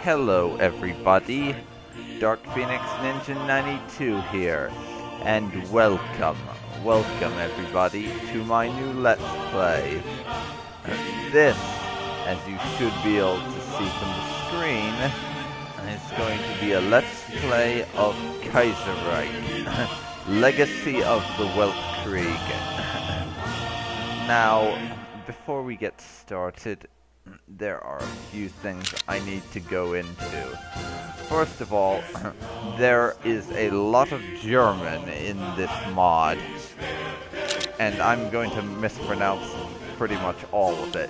Hello everybody, Dark Phoenix Ninja 92 here, and welcome everybody to my new Let's Play. This, as you should be able to see from the screen, is going to be a Let's Play of Kaiserreich, Legacy of the Weltkrieg. Now, before we get started, there are a few things I need to go into. First of all, there is a lot of German in this mod, and I'm going to mispronounce pretty much all of it.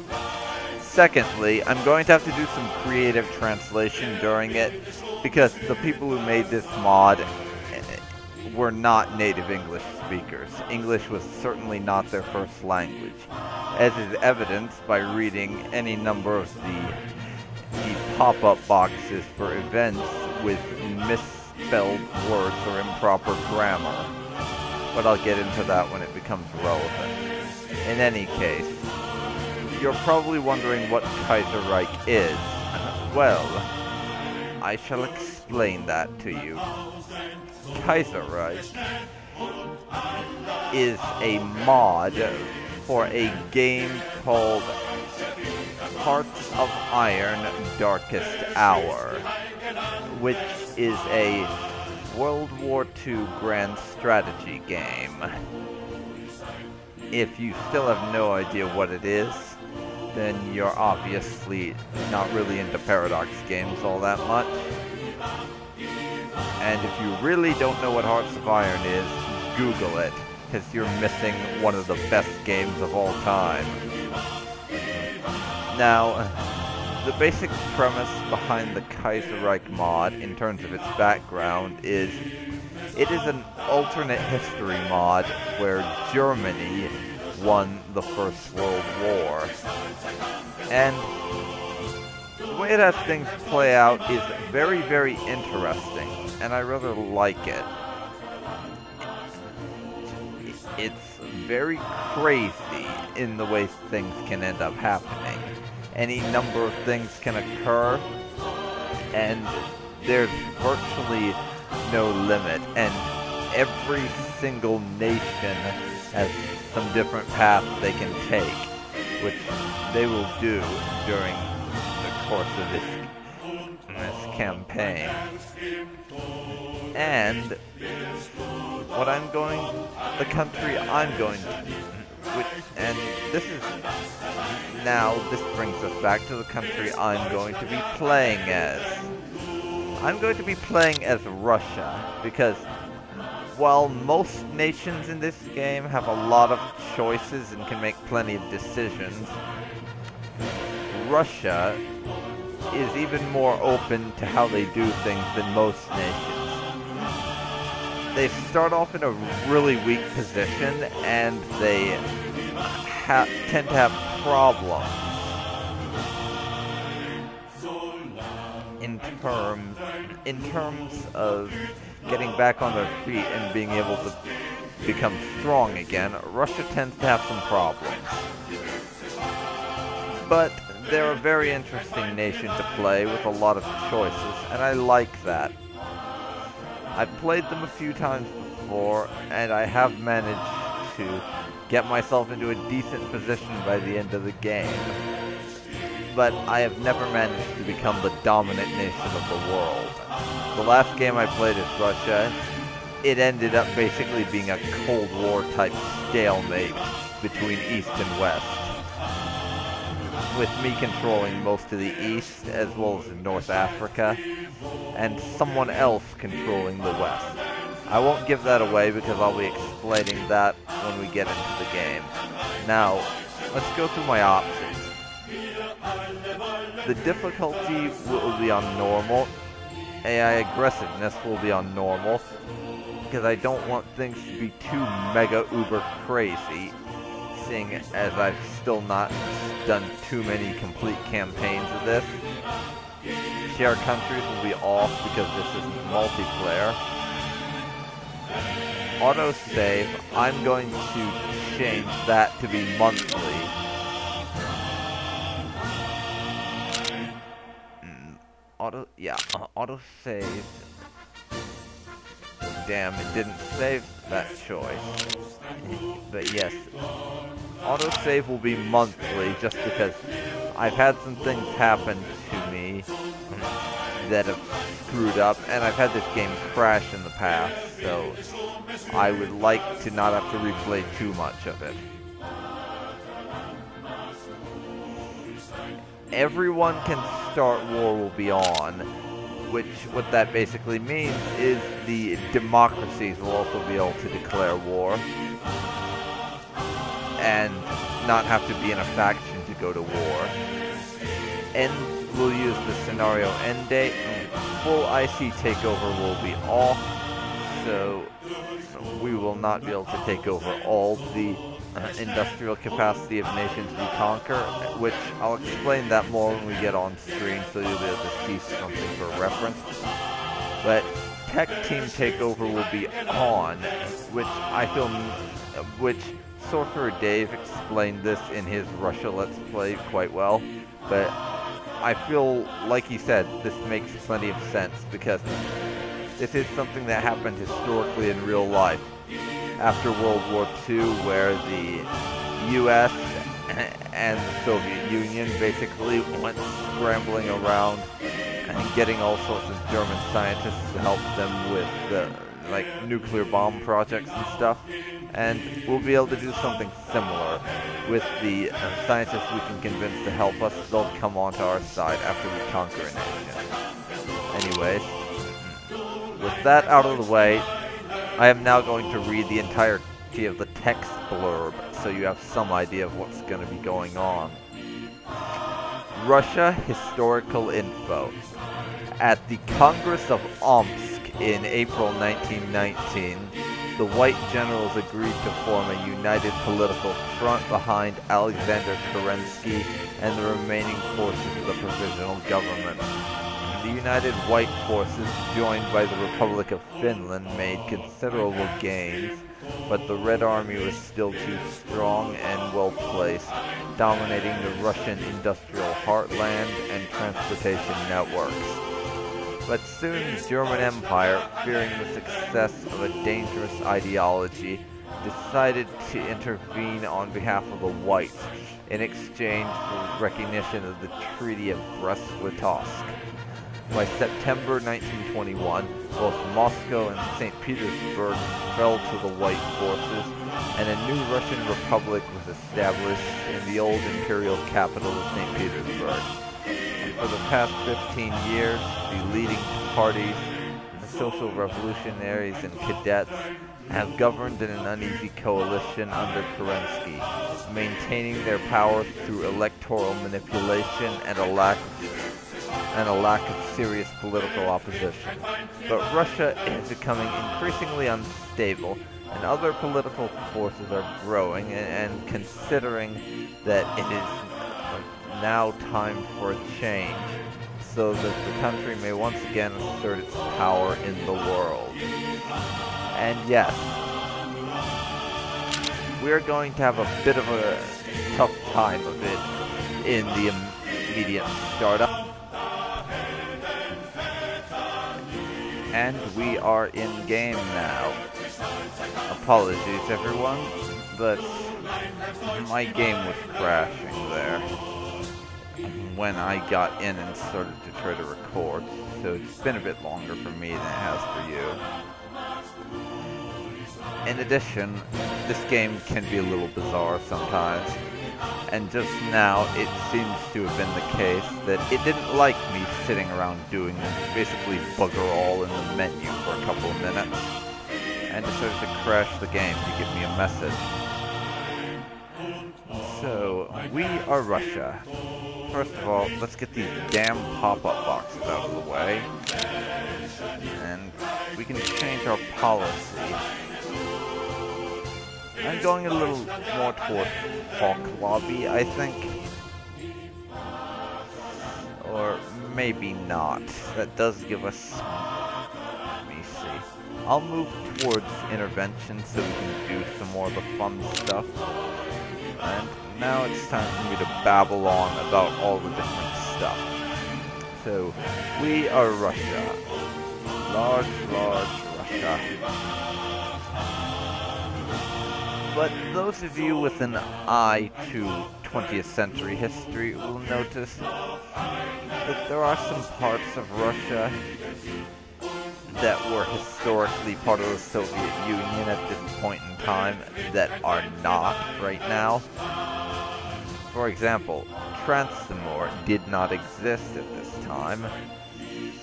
Secondly, I'm going to have to do some creative translation during it, because the people who made this mod were not native English speakers. English was certainly not their first language, as is evidenced by reading any number of the pop-up boxes for events with misspelled words or improper grammar. But I'll get into that when it becomes relevant. In any case, you're probably wondering what Kaiserreich is. Well, I shall explain that to you. Kaiserreich is a mod for a game called Hearts of Iron Darkest Hour, which is a World War II grand strategy game. If you still have no idea what it is, then you're obviously not really into Paradox games all that much. And if you really don't know what Hearts of Iron is, Google it, because you're missing one of the best games of all time. Now, the basic premise behind the Kaiserreich mod, in terms of its background, is it is an alternate history mod where Germany won the First World War. And the way it has things play out is very, very interesting, and I rather like it. It's very crazy in the way things can end up happening. Any number of things can occur, and there's virtually no limit, and every single nation has some different paths they can take, which they will do during the course of this campaign. And the country I'm going to, and this brings us back to the country I'm going to be playing as. I'm going to be playing as Russia, because while most nations in this game have a lot of choices and can make plenty of decisions, Russia is even more open to how they do things than most nations. They start off in a really weak position, and they tend to have problems in terms of getting back on their feet and being able to become strong again. Russia tends to have some problems. But they're a very interesting nation to play with a lot of choices, and I like that. I've played them a few times before, and I have managed to get myself into a decent position by the end of the game. But I have never managed to become the dominant nation of the world. The last game I played as Russia, it ended up basically being a Cold War type stalemate between East and West, with me controlling most of the East as well as North Africa, and someone else controlling the West. I won't give that away because I'll be explaining that when we get into the game. Now, let's go through my options. The difficulty will be on normal. AI aggressiveness will be on normal, because I don't want things to be too mega uber crazy, seeing as I've still not done too many complete campaigns of this. Share countries will be off because this is multiplayer. Autosave, I'm going to change that to be monthly. auto save. Damn, it didn't save that choice. But yes, auto save will be monthly just because I've had some things happen to me that have screwed up, and I've had this game crash in the past, so I would like to not have to replay too much of it. Everyone can start war will be on, which what that basically means is the democracies will also be able to declare war and not have to be in a faction to go to war. And we'll use the scenario end date. Full IC takeover will be off, so we will not be able to take over all the industrial capacity of nations we conquer, which I'll explain that more when we get on screen, so you'll be able to see something for reference. But tech team takeover will be on, which I feel, which Sorcerer Dave explained this in his Russia Let's Play quite well, but I feel, like he said, this makes plenty of sense, because this is something that happened historically in real life. After World War II, where the US and the Soviet Union basically went scrambling around and getting all sorts of German scientists to help them with like nuclear bomb projects and stuff. And we'll be able to do something similar with the scientists we can convince to help us. They'll come onto our side after we conquer a nation. Anyways, with that out of the way, I am now going to read the entirety of the text blurb, so you have some idea of what's going to be going on. Russia Historical Info. At the Congress of Omsk in April 1919, the White Generals agreed to form a united political front behind Alexander Kerensky and the remaining forces of the Provisional Government. The United White Forces, joined by the Republic of Finland, made considerable gains, but the Red Army was still too strong and well-placed, dominating the Russian industrial heartland and transportation networks. But soon the German Empire, fearing the success of a dangerous ideology, decided to intervene on behalf of the Whites in exchange for recognition of the Treaty of Brest-Litovsk. By September 1921, both Moscow and St. Petersburg fell to the White forces, and a new Russian Republic was established in the old imperial capital of St. Petersburg. And for the past 15 years, the leading parties, the Social Revolutionaries and Cadets, have governed in an uneasy coalition under Kerensky, maintaining their power through electoral manipulation and a lack of serious political opposition. But Russia is becoming increasingly unstable, and other political forces are growing, and considering that it is now time for a change, so that the country may once again assert its power in the world. And yes, we're going to have a bit of a tough time of it in the immediate startup. And we are in game now. Apologies everyone, but my game was crashing there when I got in and started to try to record, so it's been a bit longer for me than it has for you. In addition, this game can be a little bizarre sometimes, and just now it seems to have been the case that it didn't like me sitting around doing basically bugger all in the menu for a couple of minutes, and decided to crash the game to give me a message. So, we are Russia. First of all, let's get these damn pop-up boxes out of the way, and we can change our policy. I'm going a little more towards Hawk Lobby, I think. Or maybe not. That does give us... Let me see. I'll move towards intervention so we can do some more of the fun stuff. And now it's time for me to babble on about all the different stuff. So, we are Russia. Large Russia. But those of you with an eye to 20th century history will notice that there are some parts of Russia that were historically part of the Soviet Union at this point in time that are not right now. For example, Transtimor did not exist at this time.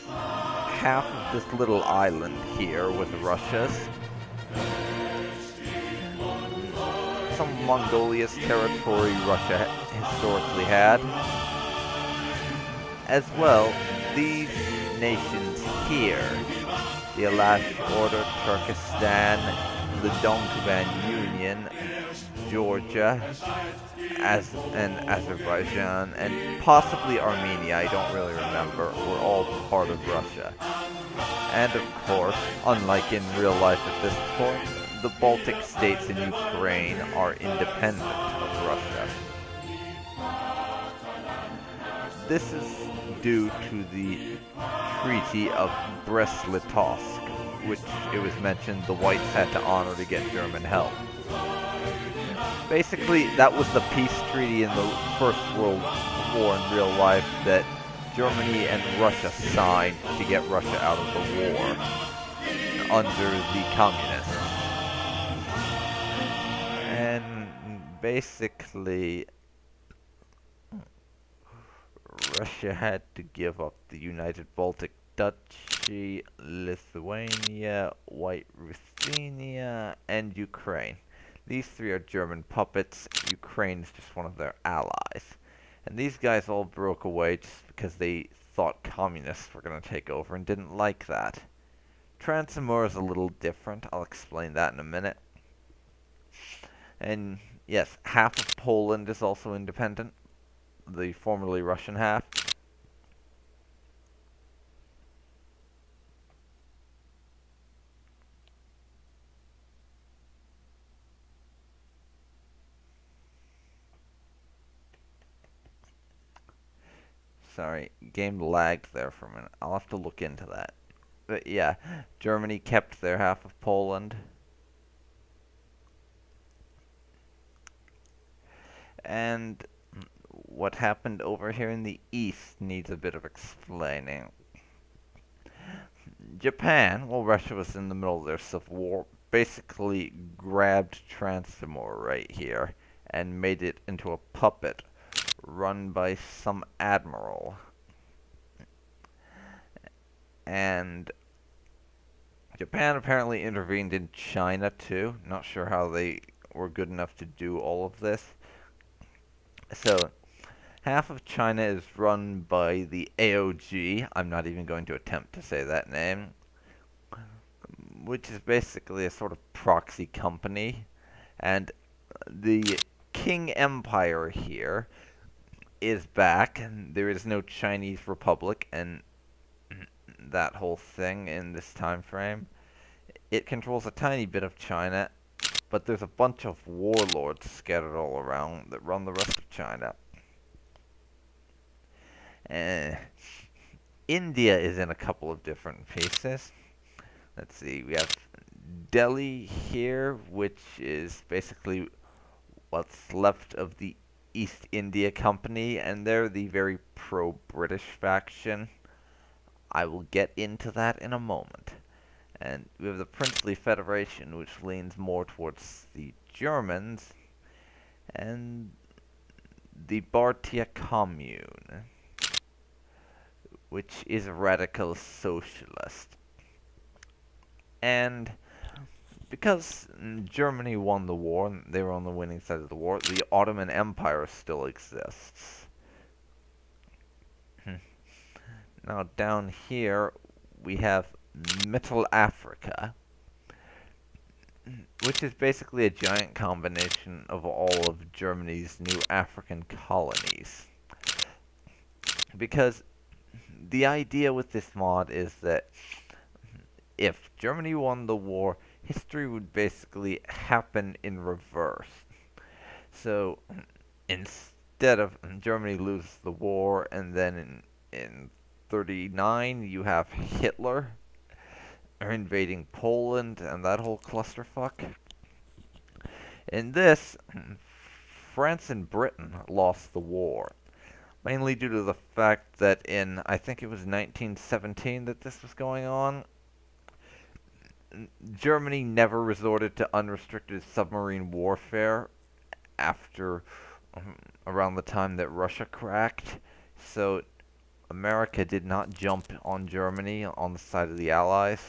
Half of this little island here was Russia's. Some Mongolia's territory Russia historically had. As well, these nations here, the Alash Order, Turkestan, the Donkovan Union, Georgia, and Azerbaijan, and possibly Armenia, I don't really remember, were all part of Russia. And of course, unlike in real life at this point, the Baltic states and Ukraine are independent of Russia. This is due to the Treaty of Brest-Litovsk, which it was mentioned the Whites had to honor to get German help. Basically, that was the peace treaty in the First World War in real life that Germany and Russia signed to get Russia out of the war under the communists. And basically, Russia had to give up the United Baltic Duchy, Lithuania, White Ruthenia, and Ukraine. These three are German puppets. Ukraine is just one of their allies. And these guys all broke away just because they thought communists were going to take over and didn't like that. Transtimor is a little different. I'll explain that in a minute. And yes, half of Poland is also independent. The formerly Russian half. Sorry, game lagged there for a minute. I'll have to look into that. But yeah, Germany kept their half of Poland. And what happened over here in the east needs a bit of explaining. Japan, while Russia was in the middle of their civil war, basically grabbed Transtimor right here and made it into a puppet run by some admiral. And Japan apparently intervened in China too. Not sure how they were good enough to do all of this. So, half of China is run by the AOG. I'm not even going to attempt to say that name. Which is basically a sort of proxy company. And the King Empire here is back, and there is no Chinese Republic, and that whole thing in this time frame. It controls a tiny bit of China, but there's a bunch of warlords scattered all around that run the rest of China. India is in a couple of different pieces. Let's see, we have Delhi here, which is basically what's left of the East India Company, and they're the very pro-British faction. I will get into that in a moment. And we have the Princely Federation, which leans more towards the Germans, and the Bharatiya Commune, which is radical socialist. And because Germany won the war, and they were on the winning side of the war, the Ottoman Empire still exists. Now down here we have Middle Africa, which is basically a giant combination of all of Germany's new African colonies. Because the idea with this mod is that if Germany won the war, history would basically happen in reverse. So instead of Germany loses the war and then in 1939, you have Hitler invading Poland and that whole clusterfuck. In this, France and Britain lost the war, mainly due to the fact that in, I think it was 1917 that this was going on, Germany never resorted to unrestricted submarine warfare after around the time that Russia cracked, so America did not jump on Germany on the side of the Allies,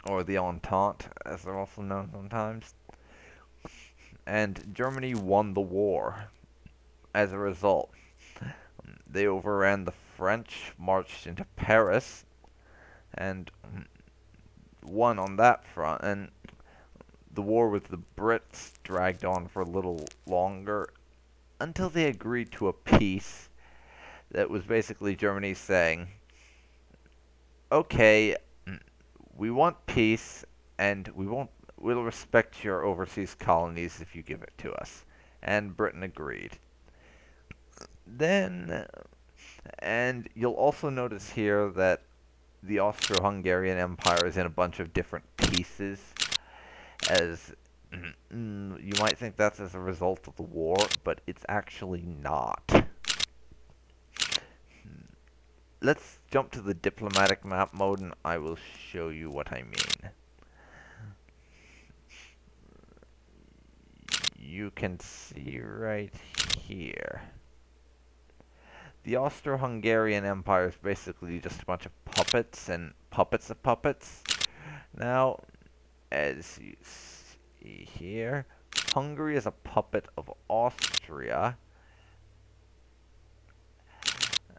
or the Entente, as they're also known sometimes. And Germany won the war. As a result, they overran the French, marched into Paris, and won on that front. And the war with the Brits dragged on for a little longer until they agreed to a peace that was basically Germany saying, okay, we want peace, and we'll respect your overseas colonies if you give it to us. And Britain agreed. Then, and you'll also notice here that the Austro-Hungarian Empire is in a bunch of different pieces, as you might think that's as a result of the war, but it's actually not. Let's jump to the diplomatic map mode and I will show you what I mean. You can see right here. The Austro-Hungarian Empire is basically just a bunch of puppets and puppets of puppets. Now, as you see here, Hungary is a puppet of Austria,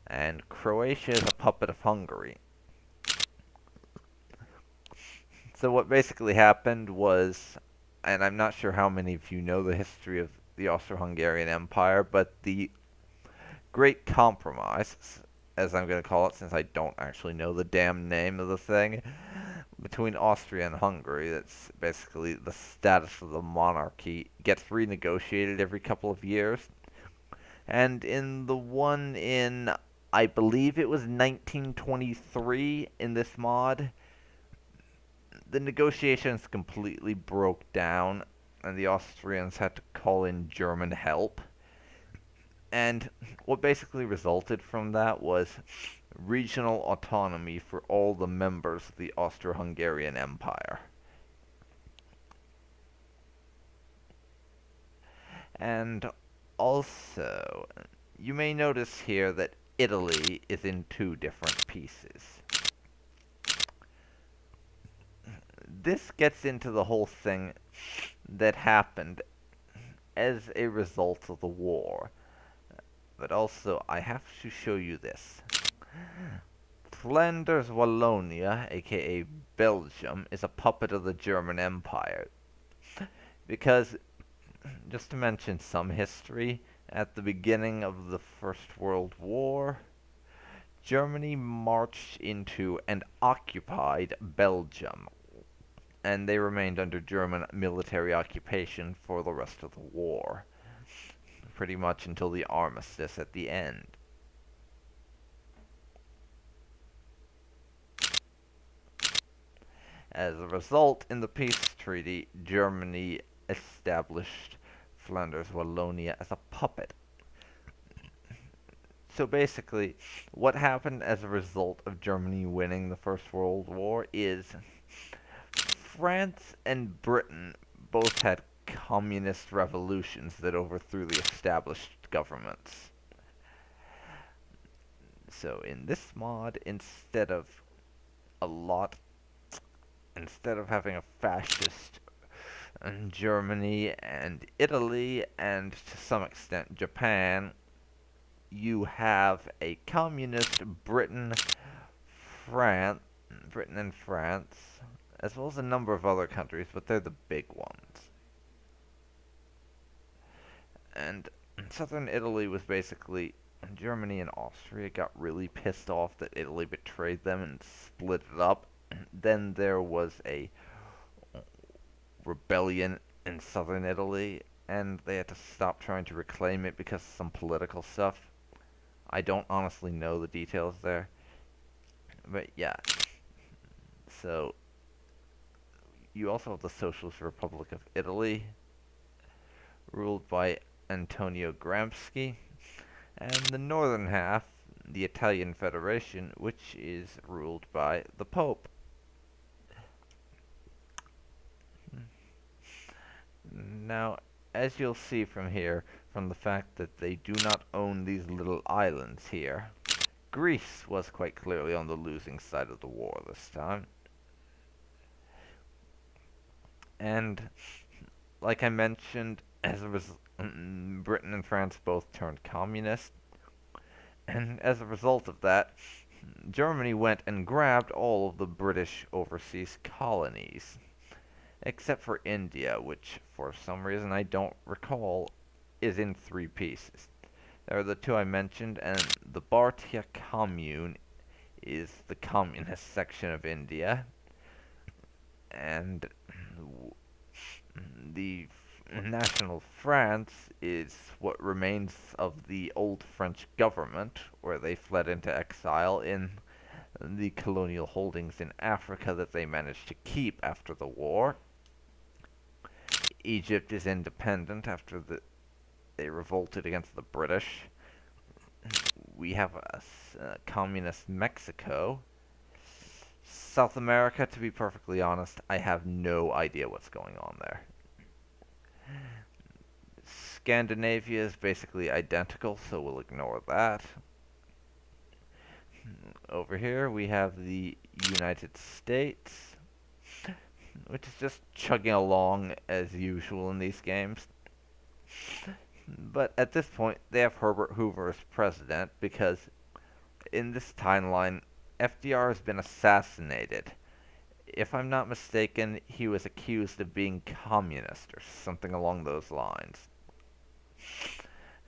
and Croatia is a puppet of Hungary. So what basically happened was, and I'm not sure how many of you know the history of the Austro-Hungarian Empire, but the Great Compromise, as I'm going to call it since I don't actually know the damn name of the thing, between Austria and Hungary, that's basically the status of the monarchy, gets renegotiated every couple of years. And in the one in, I believe it was 1923 in this mod, the negotiations completely broke down, and the Austrians had to call in German help. And what basically resulted from that was regional autonomy for all the members of the Austro-Hungarian Empire. And also, you may notice here that Italy is in two different pieces. This gets into the whole thing that happened as a result of the war. But also, I have to show you this. Flanders Wallonia, aka Belgium, is a puppet of the German Empire. Because, just to mention some history, at the beginning of the First World War, Germany marched into and occupied Belgium, and they remained under German military occupation for the rest of the war, pretty much until the armistice at the end. As a result, in the peace treaty, Germany established Flanders Wallonia as a puppet. So basically, what happened as a result of Germany winning the First World War is France and Britain both had communist revolutions that overthrew the established governments. So in this mod, instead of having a fascist Germany and Italy, and to some extent Japan, you have a communist Britain and France, as well as a number of other countries, but they're the big ones. And southern Italy was basically, Germany and Austria got really pissed off that Italy betrayed them and split it up. Then there was a rebellion in southern Italy, and they had to stop trying to reclaim it because of some political stuff. I don't honestly know the details there. But yeah, so you also have the Socialist Republic of Italy, ruled by Antonio Gramsci, and the northern half, the Italian Federation, which is ruled by the Pope. Now, as you'll see from here, from the fact that they do not own these little islands here, Greece was quite clearly on the losing side of the war this time. And, like I mentioned, as a result, Britain and France both turned communist, and as a result of that, Germany went and grabbed all of the British overseas colonies, except for India, which for some reason I don't recall is in 3 pieces. There are the 2 I mentioned, and the Bhartiya Commune is the communist section of India, and the National France is what remains of the old French government, where they fled into exile in the colonial holdings in Africa that they managed to keep after the war. Egypt is independent after they revolted against the British. We have a communist Mexico. South America, to be perfectly honest, I have no idea what's going on there. Scandinavia is basically identical, so we'll ignore that. Over here we have the United States, which is just chugging along as usual in these games. But at this point, they have Herbert Hoover as president because in this timeline, FDR has been assassinated. If I'm not mistaken, he was accused of being communist or something along those lines.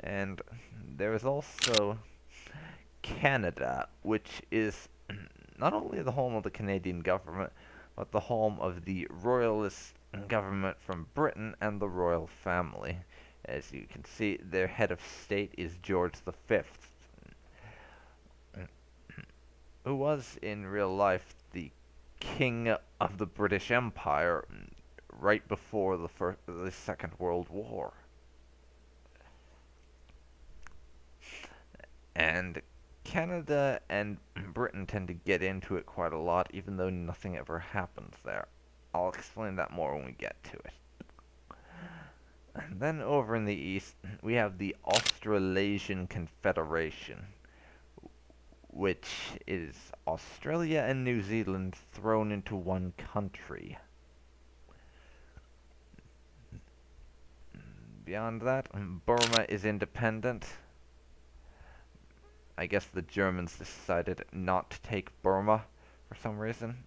And there is also Canada, which is not only the home of the Canadian government, but the home of the royalist government from Britain and the royal family. As you can see, their head of state is George V, who was in real life the king of the British Empire right before the Second World War. And Canada and Britain tend to get into it quite a lot, even though nothing ever happens there. I'll explain that more when we get to it. And then over in the east, we have the Australasian Confederation, which is Australia and New Zealand thrown into one country. Beyond that, Burma is independent. I guess the Germans decided not to take Burma for some reason.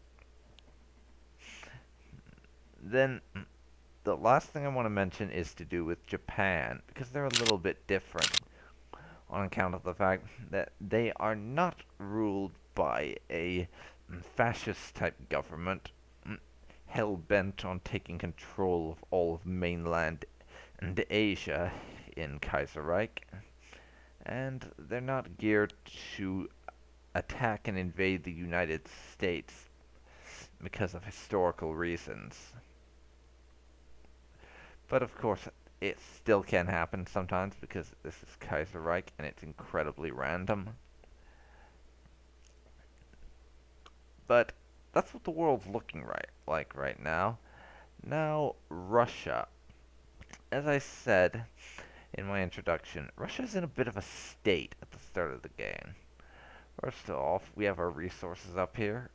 Then, the last thing I want to mention is to do with Japan, because they're a little bit different on account of the fact that they are not ruled by a fascist-type government hell-bent on taking control of all of mainland and Asia in Kaiserreich. And they're not geared to attack and invade the United States because of historical reasons. But of course, it still can happen sometimes because this is Kaiserreich and it's incredibly random. But that's what the world's looking like right now. Now, Russia. As I said in my introduction, Russia's in a bit of a state at the start of the game. First off, we have our resources up here.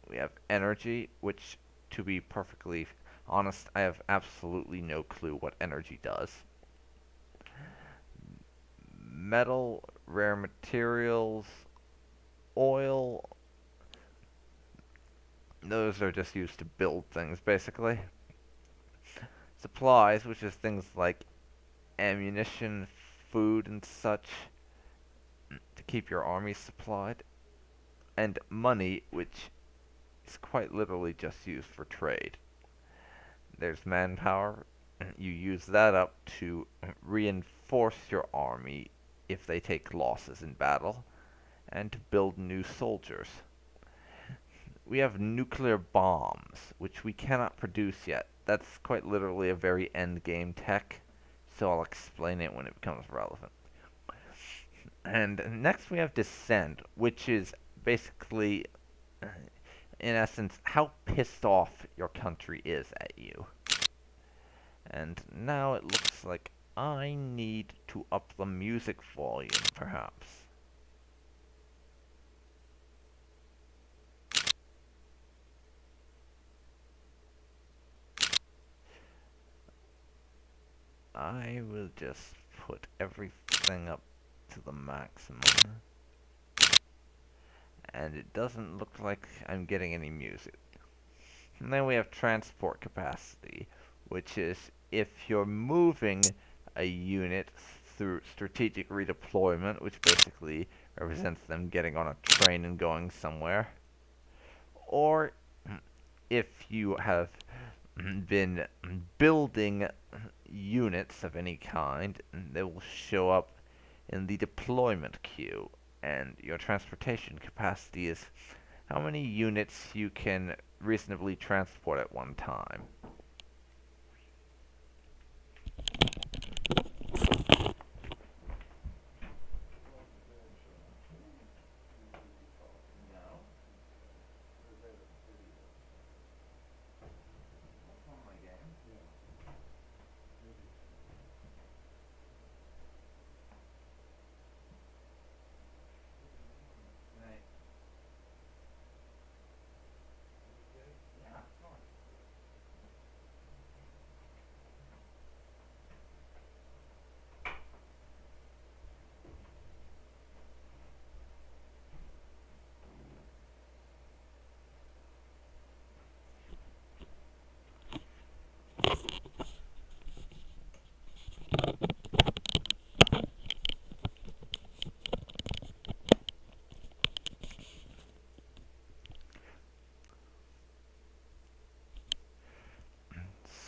We have energy, which, to be perfectly honest, I have absolutely no clue what energy does. Metal, rare materials, oil, those are just used to build things, basically. Supplies, which is things like ammunition, food, and such to keep your army supplied. And money, which is quite literally just used for trade. There's manpower. You use that up to reinforce your army if they take losses in battle, and to build new soldiers. We have nuclear bombs, which we cannot produce yet. That's quite literally a very endgame tech, so I'll explain it when it becomes relevant. And next we have dissent, which is basically, in essence, how pissed off your country is at you. And now it looks like I need to up the music volume, perhaps. I will just put everything up to the maximum. And it doesn't look like I'm getting any music. And then we have transport capacity, which is if you're moving a unit through strategic redeployment, which basically represents them getting on a train and going somewhere, or if you have been building units of any kind, they will show up in the deployment queue, and your transportation capacity is how many units you can reasonably transport at one time.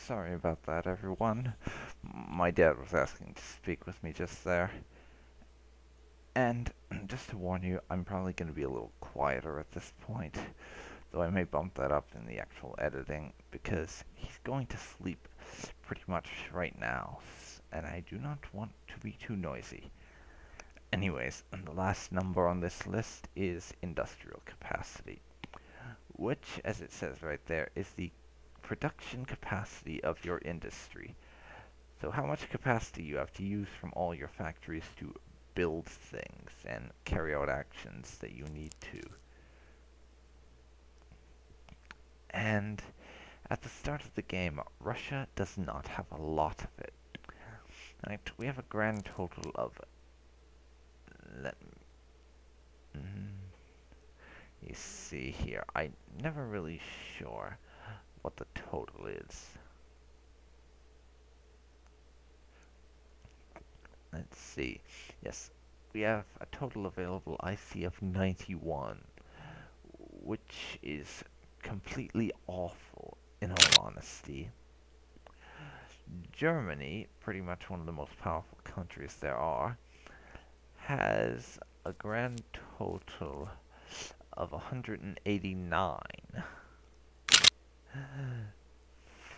Sorry about that, everyone. My dad was asking to speak with me just there. And just to warn you, I'm probably going to be a little quieter at this point, though I may bump that up in the actual editing, because he's going to sleep pretty much right now, and I do not want to be too noisy. Anyways, and the last number on this list is industrial capacity, which, as it says right there, is the production capacity of your industry. So how much capacity you have to use from all your factories to build things and carry out actions that you need to. And at the start of the game, Russia does not have a lot of it. Right, we have a grand total of, you see here, I'm never really sure what the total is. Let's see. Yes, we have a total available IC of 91, which is completely awful, in all honesty. Germany, pretty much one of the most powerful countries there are, has a grand total of 189.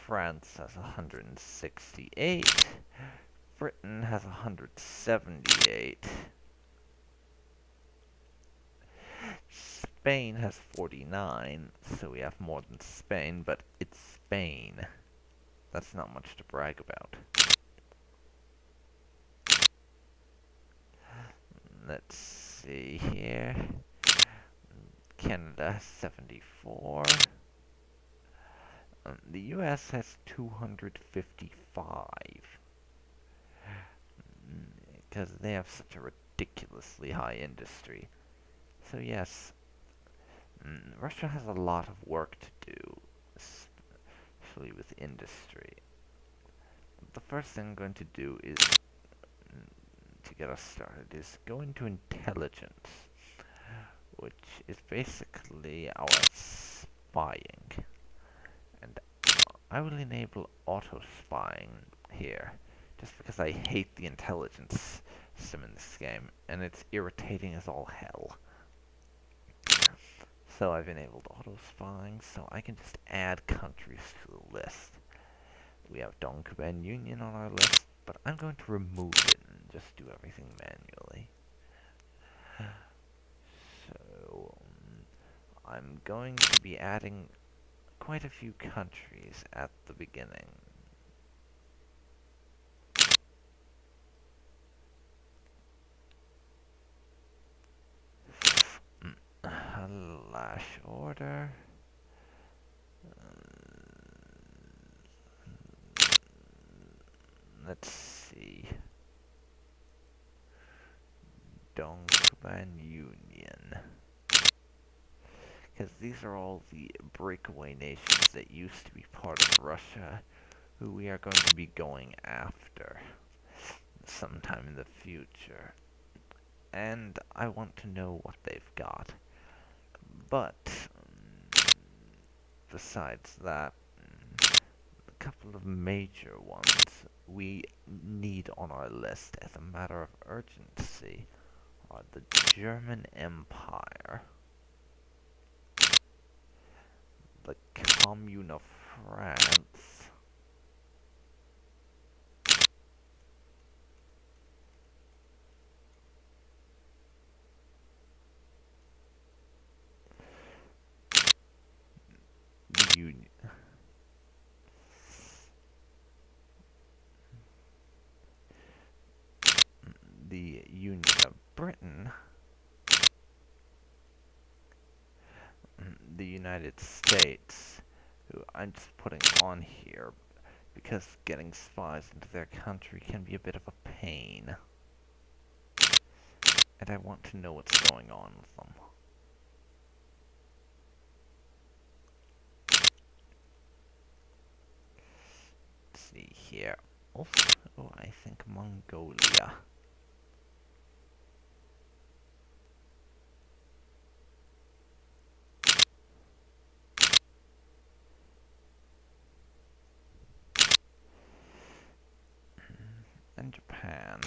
France has 168. Britain has 178. Spain has 49, so we have more than Spain, but it's Spain. That's not much to brag about. Let's see here. Canada has 74. The US has 255. Because they have such a ridiculously high industry. So yes, Russia has a lot of work to do, especially with industry. The first thing I'm going to do is, to get us started, is go into intelligence, which is basically our spying. And I will enable auto-spying here, just because I hate the intelligence system in this game, and it's irritating as all hell. So I've enabled auto-spying, so I can just add countries to the list. We have Dongban Union on our list, but I'm going to remove it and just do everything manually. So, I'm going to be adding quite a few countries at the beginning. Lash order. Let's see. Dongban Union. Because these are all the breakaway nations that used to be part of Russia, who we are going to be going after sometime in the future. And I want to know what they've got. But, besides that, a couple of major ones we need on our list as a matter of urgency are the German Empire, the Commune of France, the Union of Britain, the United States, who I'm just putting on here because getting spies into their country can be a bit of a pain. And I want to know what's going on with them. Let's see here. Also, I think Mongolia. And Japan,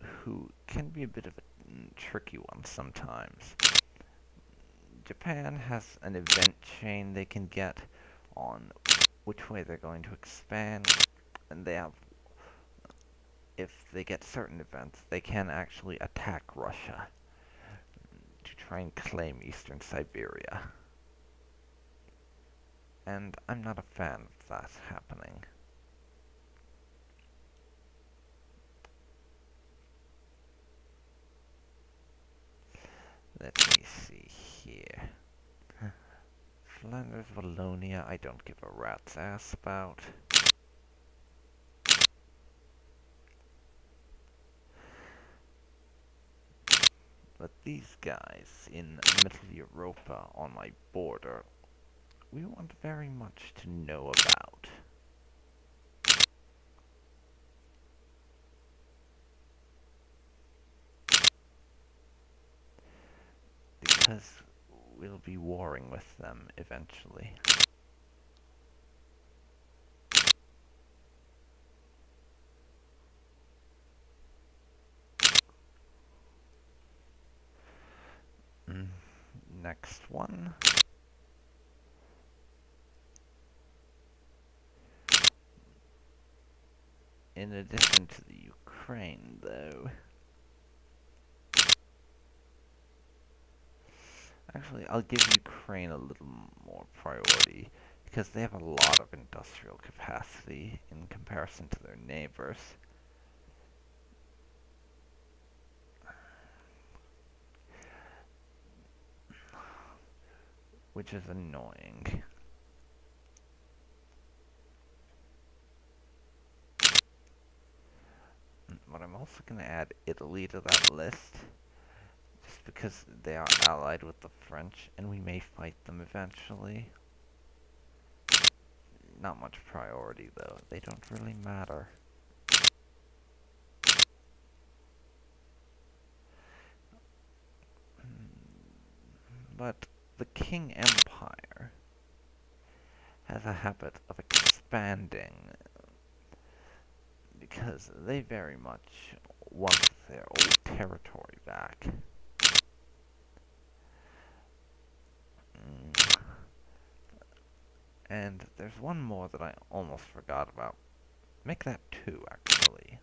who can be a bit of a tricky one sometimes. Japan has an event chain they can get on which way they're going to expand, and they have, if they get certain events, they can actually attack Russia to try and claim Eastern Siberia. And I'm not a fan of that happening. Let me see here. Flanders, Wallonia, I don't give a rat's ass about. But these guys in Middle Europa on my border, we want very much to know about. Because we'll be warring with them eventually. Next one. In addition to the Ukraine, though, actually, I'll give Ukraine a little more priority, because they have a lot of industrial capacity in comparison to their neighbors. Which is annoying. But I'm also going to add Italy to that list, just because they are allied with the French, and we may fight them eventually. Not much priority, though. They don't really matter. But the King Empire has a habit of expanding because they very much want their old territory back. And there's one more that I almost forgot about. Make that 2, actually.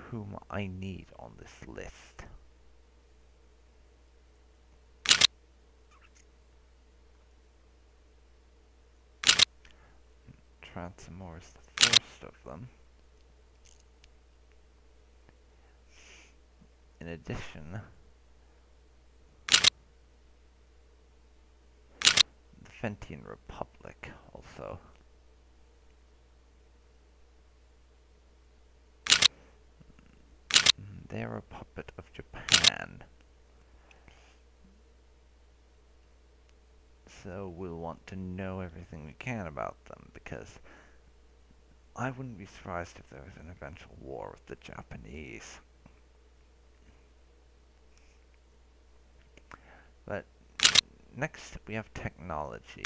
Whom I need on this list. Transamore is the first of them. In addition, the Fentian Republic also. They are a puppet of Japan. So we'll want to know everything we can about them, because I wouldn't be surprised if there was an eventual war with the Japanese. But next we have technology,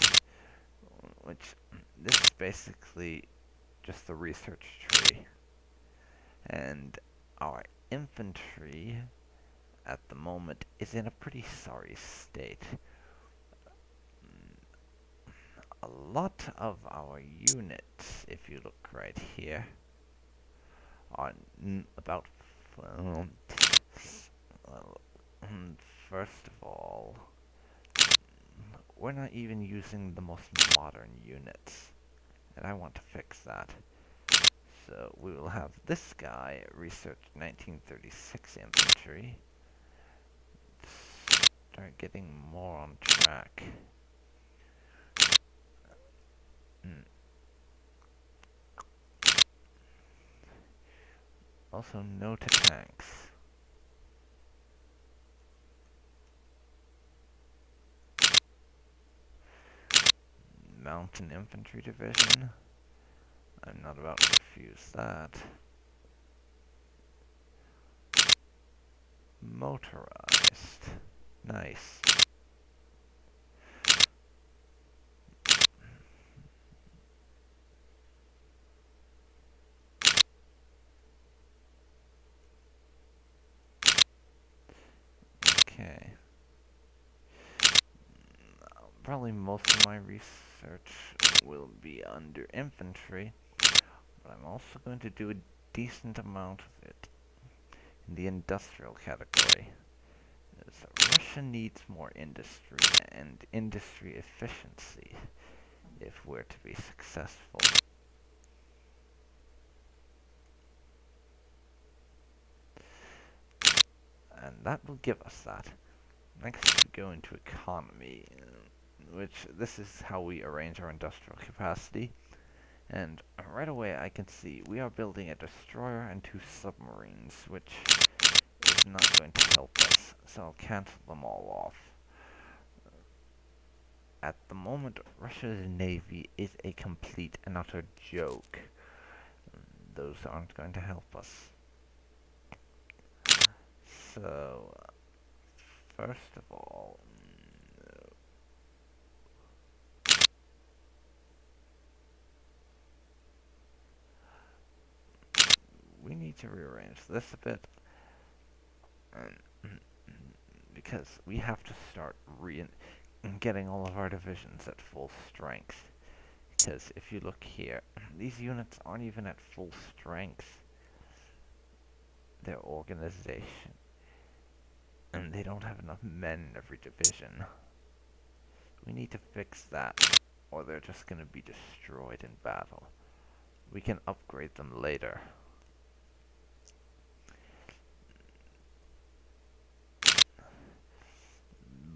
which this is basically just the research tree. And our infantry at the moment is in a pretty sorry state. A lot of our units, if you look right here, are about first of all, we're not even using the most modern units, and I want to fix that. So we will have this guy research 1936 infantry, start getting more on track. Also, no to tanks. Mountain Infantry Division. I'm not about to refuse that. Motorized. Nice. Okay. Probably most of my research will be under infantry, but I'm also going to do a decent amount of it in the industrial category. Russia needs more industry and industry efficiency if we're to be successful. And that will give us that. Next we go into economy, which this is how we arrange our industrial capacity. And right away I can see we are building a destroyer and 2 submarines, which is not going to help us, so I'll cancel them all off. At the moment, Russia's navy is a complete and utter joke. Those aren't going to help us. So, first of all, we need to rearrange this a bit, because we have to start getting all of our divisions at full strength. Because if you look here, these units aren't even at full strength. Their organization, and they don't have enough men in every division. We need to fix that, or they're just going to be destroyed in battle. We can upgrade them later.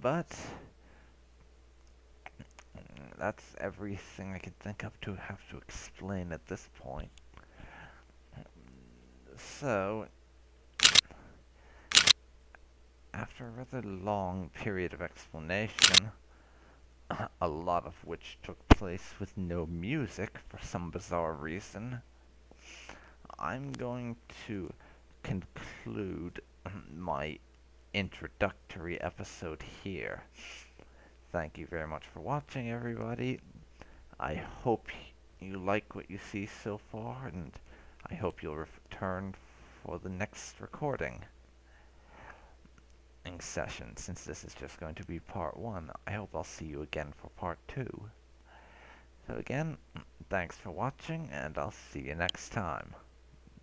But that's everything I can think of to have to explain at this point. So, after a rather long period of explanation, a lot of which took place with no music for some bizarre reason, I'm going to conclude my introductory episode here. Thank you very much for watching, everybody. I hope you like what you see so far, and I hope you'll return for the next recording session, since this is just going to be part 1. I hope I'll see you again for part 2. So again, thanks for watching, and I'll see you next time.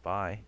Bye.